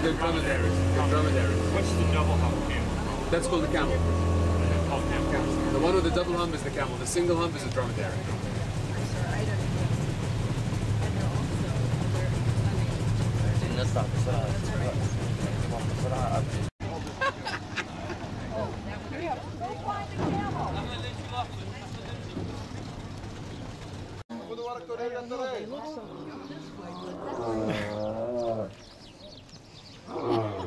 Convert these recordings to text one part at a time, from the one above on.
They're dromedaries. They're dromedaries. What's the double hump camel? That's called the camel. Called camel. The one with the double hump is the camel. The single hump is a dromedary.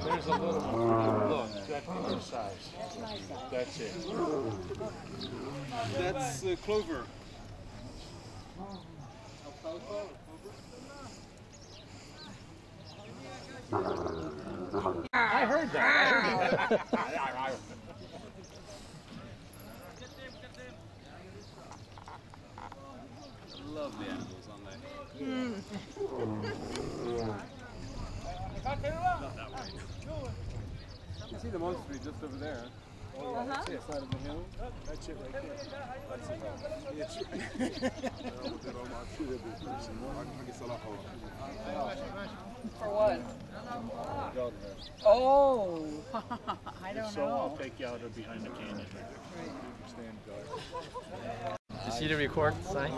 There's a little one. Look, that's the size. That's it. That's clover. I heard that. Love the animals on there. Not that way. You see the monastery just over there. That's the side of the hill. That's it right there. That's it. For what? Oh, I don't So know. I'll take you out behind the canyon. Stand guard. You see the record sign?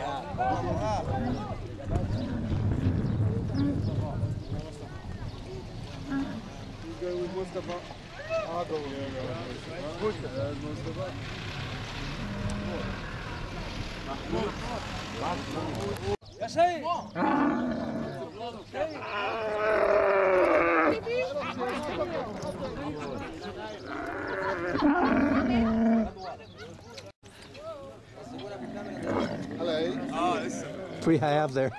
Pretty high up there.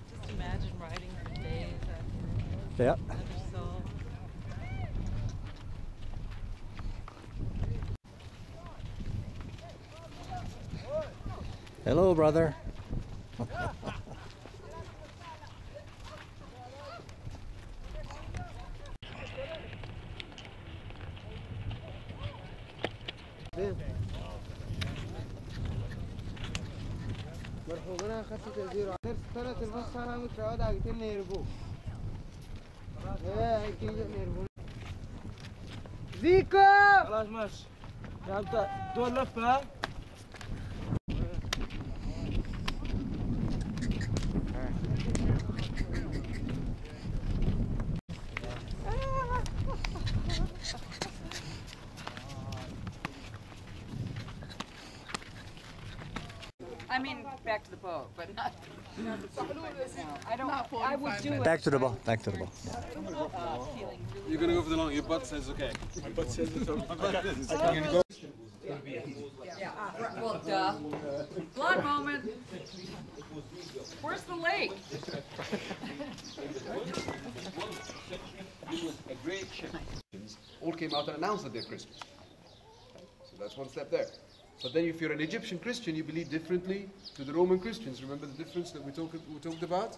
Just imagine riding for days after Yeah. another soul. Hello, brother. زيكو خلاص ماشي يا انت دول لفه I mean, back to the boat, but not the boat. I don't. I would do it. Back to the ball. Back to the ball. Feeling really. You're gonna go for the long. Your butt says okay. My butt says it's okay. Yeah. Well, duh. Blonde moment. Where's the lake? A great ship. All came out and announced that they're Christians. So that's one step there. But then if you're an Egyptian Christian, you believe differently to the Roman Christians. Remember the difference that we talked about?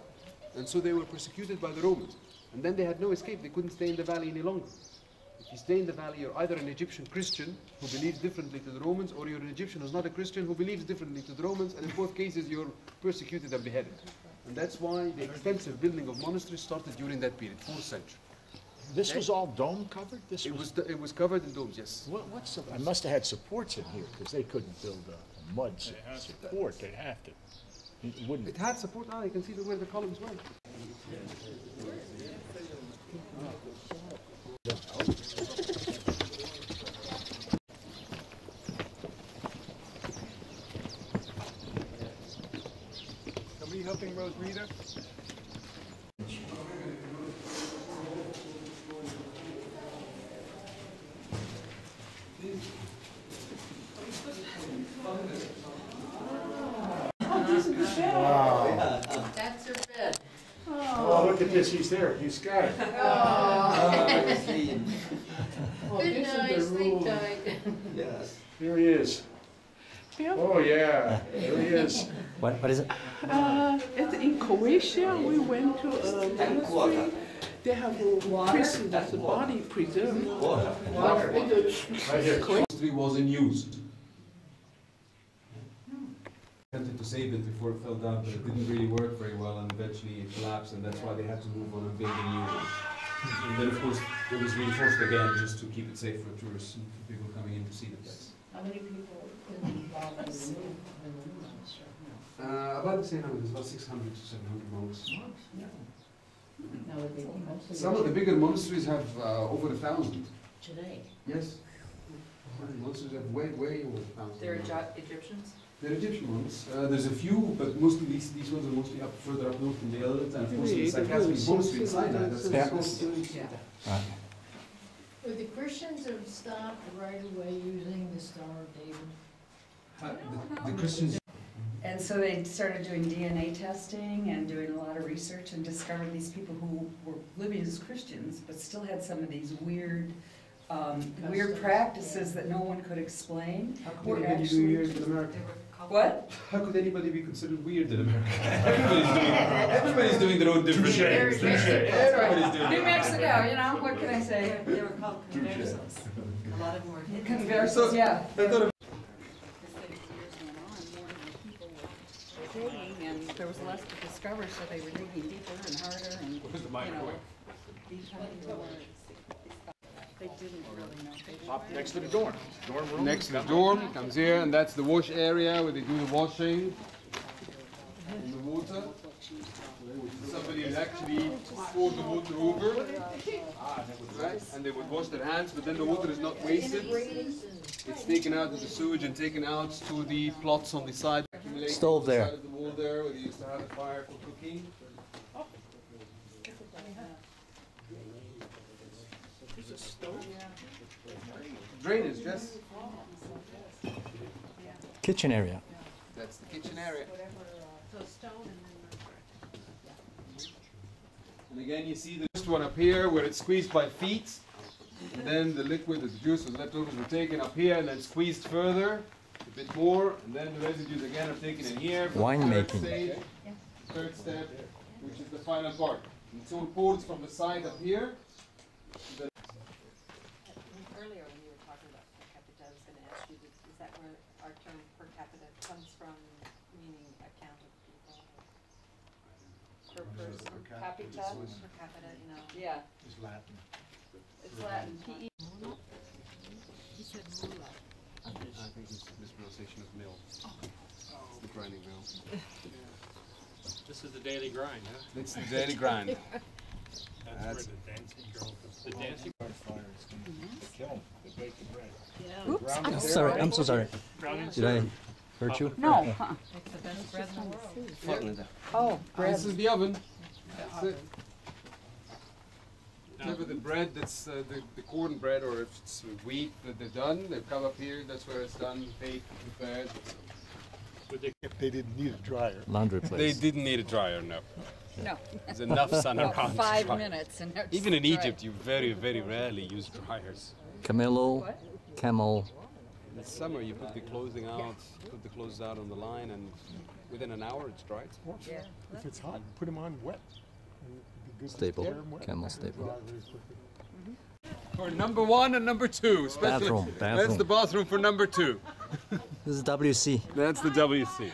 And so they were persecuted by the Romans. And then they had no escape. They couldn't stay in the valley any longer. If you stay in the valley, you're either an Egyptian Christian who believes differently to the Romans, or you're an Egyptian who's not a Christian who believes differently to the Romans, and in both cases you're persecuted and beheaded. And that's why the extensive building of monasteries started during that period, 4th century. This was all dome covered? This It was covered in domes, yes. What's the, I must have had supports in here because they couldn't build a mud support. They'd have to. It wouldn't. It had support. You can see where the columns were. Somebody helping Rosarita? Wow. That's her bed. Oh, look at this. He's there. He's got it. Good night. Sleep tight. Yes. Here he is. Oh, yeah. There he is. What is it? It's in Croatia. We went to a monastery They have a prison that's the body preserved. Monastery wasn't used. Attempted to save it before it fell down, but it didn't really work very well, and eventually it collapsed, and that's why they had to move on and build a new one. And then, of course, it was reinforced again just to keep it safe for tourists and for people coming in to see the place. How many people involved in the monastery? About the same number, there's about 600 to 700 monks. No, would they mostly Some of the bigger monasteries have over 1,000. today? Yes. Some of the monasteries have way over 1,000. They're Egyptians? They're Egyptian ones. There's a few, but mostly these ones are mostly up further up north in the Elephant, and of course the Psychiatric Monastery in Sinai. That's Yeah. Right. Would the Christians have stopped right away using the Star of David? the Christians. And so they started doing DNA testing and doing a lot of research and discovered these people who were living as Christians, but still had some of these weird practices that no one could explain. How could anybody be weird in America? What? How could anybody be considered weird in America? Everybody's doing their own different things. Everybody's doing New Mexico, you know, what can I say? They were called conversos. A lot of them were hidden. Conversos, yeah. I thought And there was less to discover, so they were digging deeper and harder and, you know, they didn't really know. Up next to the dorm. Dorm room. next to the dorm, comes here, and that's the wash area where they do the washing in the water. Somebody would actually pour the water over, right? And they would wash their hands, but then the water is not wasted. It's taken out of the sewage and taken out to the plots on the side. Stove there. On the side of the wall there, where they used to have a fire for cooking. Drainage, yes. Kitchen area. That's the kitchen area. And again, you see the first one up here where it's squeezed by feet. And then the liquid, the juice, the leftovers were taken up here and then squeezed further, a bit more, and then the residues again are taken in here. Winemaking. Third step, which is the final part. And it's all poured from the side up here. Earlier when you were talking about per capita, I was going to ask you, is that where our term per capita comes from, meaning a count of people? Per person, capita, per capita, you know? Yeah, It's Latin. it's Latin, P-E. He said mula. I think it's mispronunciation of mill. It's the grinding mill. This is the daily grind, huh? It's the daily grind. That's where the dancing girl comes. The dancing Kill them. They break the bread. Oops, I'm Sorry, I'm so sorry. Did I hurt you? No, It's the best bread in the world. Oh, bread. This is the oven. That's it. Whatever the bread that's the corn bread, or if it's wheat that they're done, they come up here. That's where it's done, baked, prepared. They didn't need a dryer. Laundry They place. didn't need a dryer, no. No. There's enough sun About around. to 5 dry. minutes and it's Even in dry. Egypt, you very, very rarely use dryers. Camelo, camel. In the summer, you put the clothing out, you put the clothes out on the line, and within an hour, it's dried. Yeah. If it's hot, put them on wet. And it'd be good to Staple. tear 'em wet. Camel staple. Dry very quickly. For number 1 and number 2, especially. Bathroom, That's bathroom. the bathroom for number 2. This is WC. That's the WC.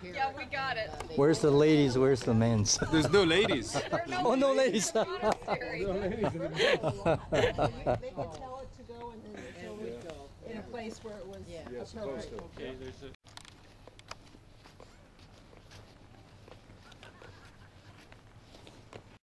Yeah, we got it. Where's the ladies? Where's the men's? There's no ladies. Oh, no ladies. Monastery. They would tell it to go and then it would go in a place where it was appropriate. Okay, there's a